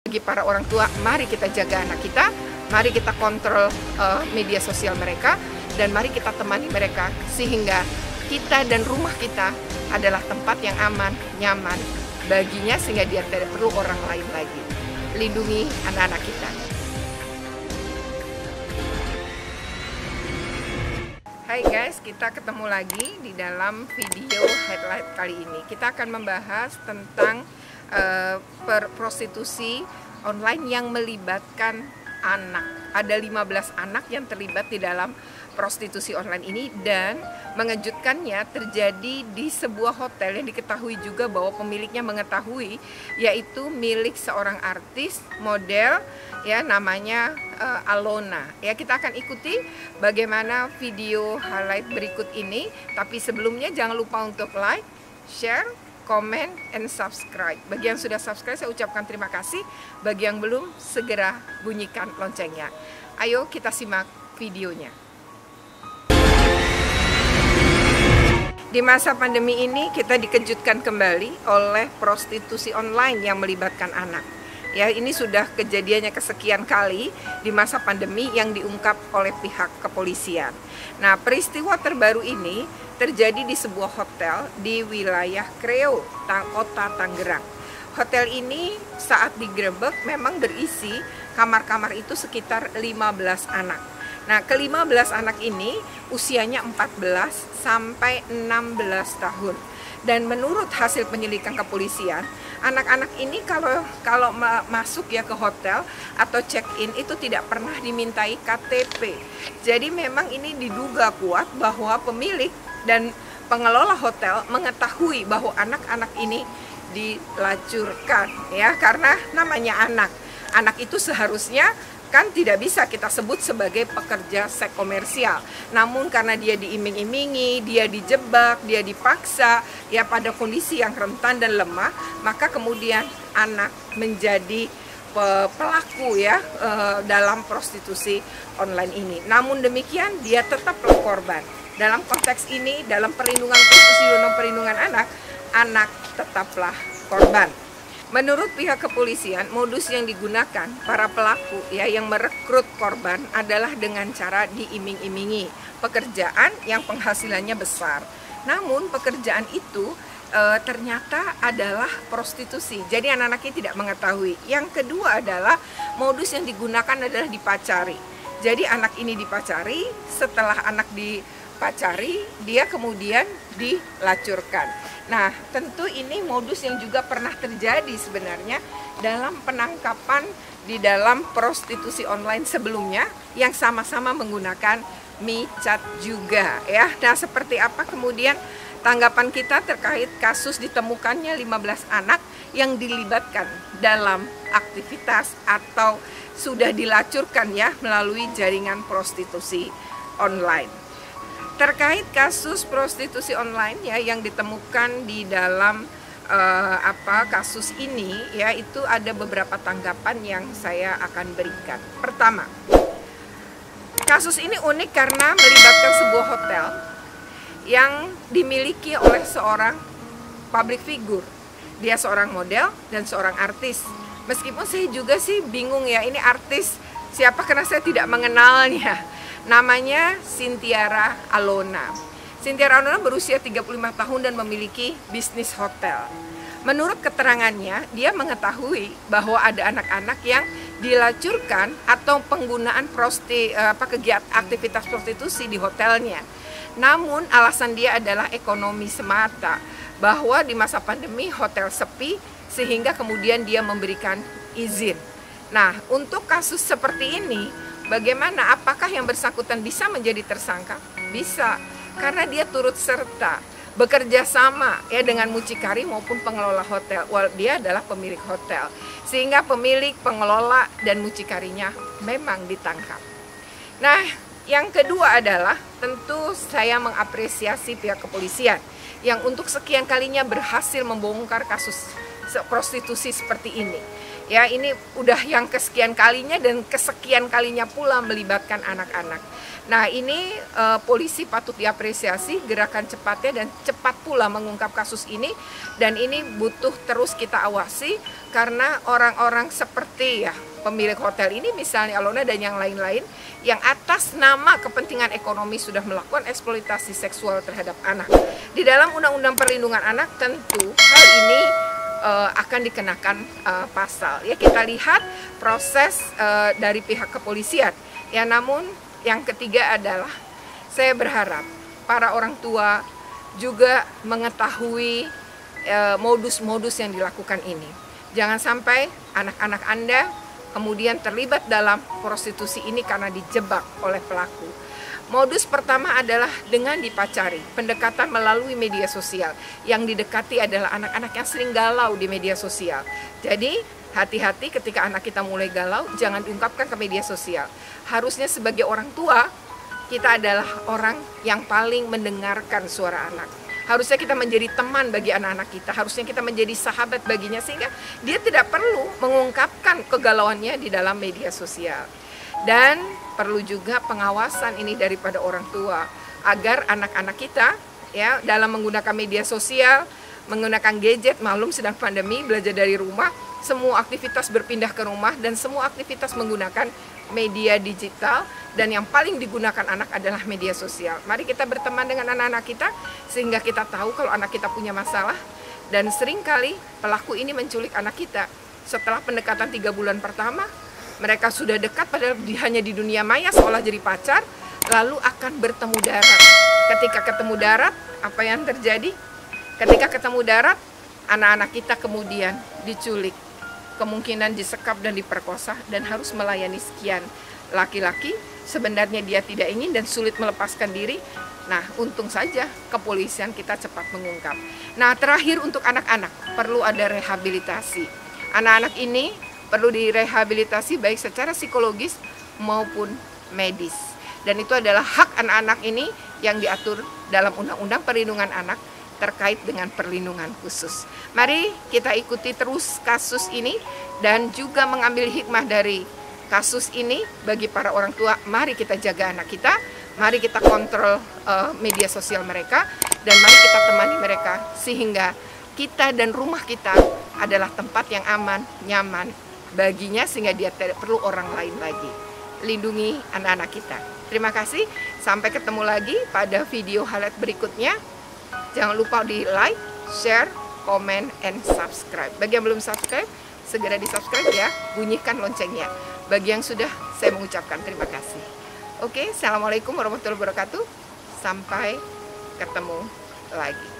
Bagi para orang tua, mari kita jaga anak kita, mari kita kontrol media sosial mereka, dan mari kita temani mereka sehingga kita dan rumah kita adalah tempat yang aman, nyaman baginya sehingga dia tidak perlu orang lain lagi. Lindungi anak-anak kita. Hai guys, kita ketemu lagi di dalam video highlight kali ini. Kita akan membahas tentang prostitusi online yang melibatkan anak. Ada 15 anak yang terlibat di dalam prostitusi online ini, dan mengejutkannya terjadi di sebuah hotel yang diketahui juga bahwa pemiliknya mengetahui, yaitu milik seorang artis model ya, namanya Alona. Ya, kita akan ikuti bagaimana video highlight berikut ini, tapi sebelumnya jangan lupa untuk like, share, comment, and subscribe. Bagi yang sudah subscribe saya ucapkan terima kasih. Bagi yang belum, segera bunyikan loncengnya. Ayo kita simak videonya. Di masa pandemi ini kita dikejutkan kembali oleh prostitusi online yang melibatkan anak. Ya, ini sudah kejadiannya kesekian kali di masa pandemi yang diungkap oleh pihak kepolisian. Nah, peristiwa terbaru ini terjadi di sebuah hotel di wilayah Kreo, Kota Tangerang. Hotel ini saat digerebek memang berisi kamar-kamar itu sekitar 15 anak. Nah, ke-15 anak ini usianya 14 sampai 16 tahun. Dan menurut hasil penyelidikan kepolisian, anak-anak ini kalau masuk ya ke hotel atau check-in itu tidak pernah dimintai KTP. Jadi memang ini diduga kuat bahwa pemilik dan pengelola hotel mengetahui bahwa anak-anak ini dilacurkan ya, karena namanya anak. Anak itu seharusnya kan tidak bisa kita sebut sebagai pekerja seks komersial. Namun karena dia diiming-imingi, dia dijebak, dia dipaksa ya pada kondisi yang rentan dan lemah, maka kemudian anak menjadi pelaku ya dalam prostitusi online ini. Namun demikian dia tetaplah korban. Dalam konteks ini, dalam perlindungan khusus undang perlindungan anak, anak tetaplah korban. Menurut pihak kepolisian, modus yang digunakan para pelaku ya yang merekrut korban adalah dengan cara diiming-imingi pekerjaan yang penghasilannya besar. Namun pekerjaan itu ternyata adalah prostitusi. Jadi anak-anaknya tidak mengetahui. Yang kedua adalah modus yang digunakan adalah dipacari. Jadi anak ini dipacari, setelah anak dipacari, dia kemudian dilacurkan. Nah, tentu ini modus yang juga pernah terjadi sebenarnya dalam penangkapan di dalam prostitusi online sebelumnya yang sama-sama menggunakan micat juga ya. Nah, seperti apa kemudian tanggapan kita terkait kasus ditemukannya 15 anak yang dilibatkan dalam aktivitas atau sudah dilacurkan ya melalui jaringan prostitusi online. Terkait kasus prostitusi online ya yang ditemukan di dalam kasus ini ya, itu ada beberapa tanggapan yang saya akan berikan. Pertama, kasus ini unik karena melibatkan sebuah hotel yang dimiliki oleh seorang public figure. Dia seorang model dan seorang artis. Meskipun saya juga sih bingung ya, ini artis siapa karena saya tidak mengenalnya. Namanya Sintiara Alona. Sintiara Alona berusia 35 tahun dan memiliki bisnis hotel. Menurut keterangannya, dia mengetahui bahwa ada anak-anak yang dilacurkan atau penggunaan kegiatan aktivitas prostitusi di hotelnya. Namun alasan dia adalah ekonomi semata, bahwa di masa pandemi hotel sepi sehingga kemudian dia memberikan izin. Nah, untuk kasus seperti ini bagaimana? Apakah yang bersangkutan bisa menjadi tersangka? Bisa, karena dia turut serta bekerja sama ya dengan mucikari maupun pengelola hotel. Dia adalah pemilik hotel, sehingga pemilik, pengelola, dan mucikarinya memang ditangkap. Nah, yang kedua adalah tentu saya mengapresiasi pihak kepolisian yang untuk sekian kalinya berhasil membongkar kasus prostitusi seperti ini. Ya, ini udah yang kesekian kalinya dan kesekian kalinya pula melibatkan anak-anak. Nah, ini polisi patut diapresiasi gerakan cepatnya dan cepat pula mengungkap kasus ini, dan ini butuh terus kita awasi karena orang-orang seperti ya pemilik hotel ini misalnya Alona dan yang lain-lain yang atas nama kepentingan ekonomi sudah melakukan eksploitasi seksual terhadap anak. Di dalam Undang-Undang Perlindungan Anak tentu hal ini akan dikenakan pasal. Ya, kita lihat proses dari pihak kepolisian. Ya, namun yang ketiga adalah saya berharap para orang tua juga mengetahui modus-modus yang dilakukan ini. Jangan sampai anak-anak Anda kemudian terlibat dalam prostitusi ini karena dijebak oleh pelaku. Modus pertama adalah dengan dipacari, pendekatan melalui media sosial. Yang didekati adalah anak-anak yang sering galau di media sosial. Jadi hati-hati ketika anak kita mulai galau, jangan diungkapkan ke media sosial. Harusnya sebagai orang tua, kita adalah orang yang paling mendengarkan suara anak. Harusnya kita menjadi teman bagi anak-anak kita, harusnya kita menjadi sahabat baginya sehingga dia tidak perlu mengungkapkan kegalauannya di dalam media sosial. Dan perlu juga pengawasan ini daripada orang tua agar anak-anak kita ya dalam menggunakan media sosial, menggunakan gadget, maklum sedang pandemi, belajar dari rumah, semua aktivitas berpindah ke rumah dan semua aktivitas menggunakan media digital, dan yang paling digunakan anak adalah media sosial. Mari kita berteman dengan anak-anak kita sehingga kita tahu kalau anak kita punya masalah, dan seringkali pelaku ini menculik anak kita. Setelah pendekatan 3 bulan pertama, mereka sudah dekat padahal hanya di dunia maya seolah jadi pacar, lalu akan bertemu darat. Ketika ketemu darat, apa yang terjadi? Ketika ketemu darat, anak-anak kita kemudian diculik, kemungkinan disekap dan diperkosa, dan harus melayani sekian laki-laki. Sebenarnya dia tidak ingin dan sulit melepaskan diri. Nah, untung saja kepolisian kita cepat mengungkap. Nah, terakhir untuk anak-anak, perlu ada rehabilitasi. Anak-anak ini perlu direhabilitasi baik secara psikologis maupun medis. Dan itu adalah hak anak-anak ini yang diatur dalam Undang-Undang Perlindungan Anak terkait dengan perlindungan khusus. Mari kita ikuti terus kasus ini dan juga mengambil hikmah dari kasus ini bagi para orang tua. Mari kita jaga anak kita, mari kita kontrol media sosial mereka, dan mari kita temani mereka sehingga kita dan rumah kita adalah tempat yang aman, nyaman baginya sehingga dia tidak perlu orang lain lagi. Lindungi anak-anak kita. Terima kasih, sampai ketemu lagi pada video highlight berikutnya. Jangan lupa di like, share, komen, and subscribe. Bagi yang belum subscribe, segera di subscribe ya, bunyikan loncengnya. Bagi yang sudah, saya mengucapkan terima kasih. Oke, assalamualaikum warahmatullahi wabarakatuh. Sampai ketemu lagi.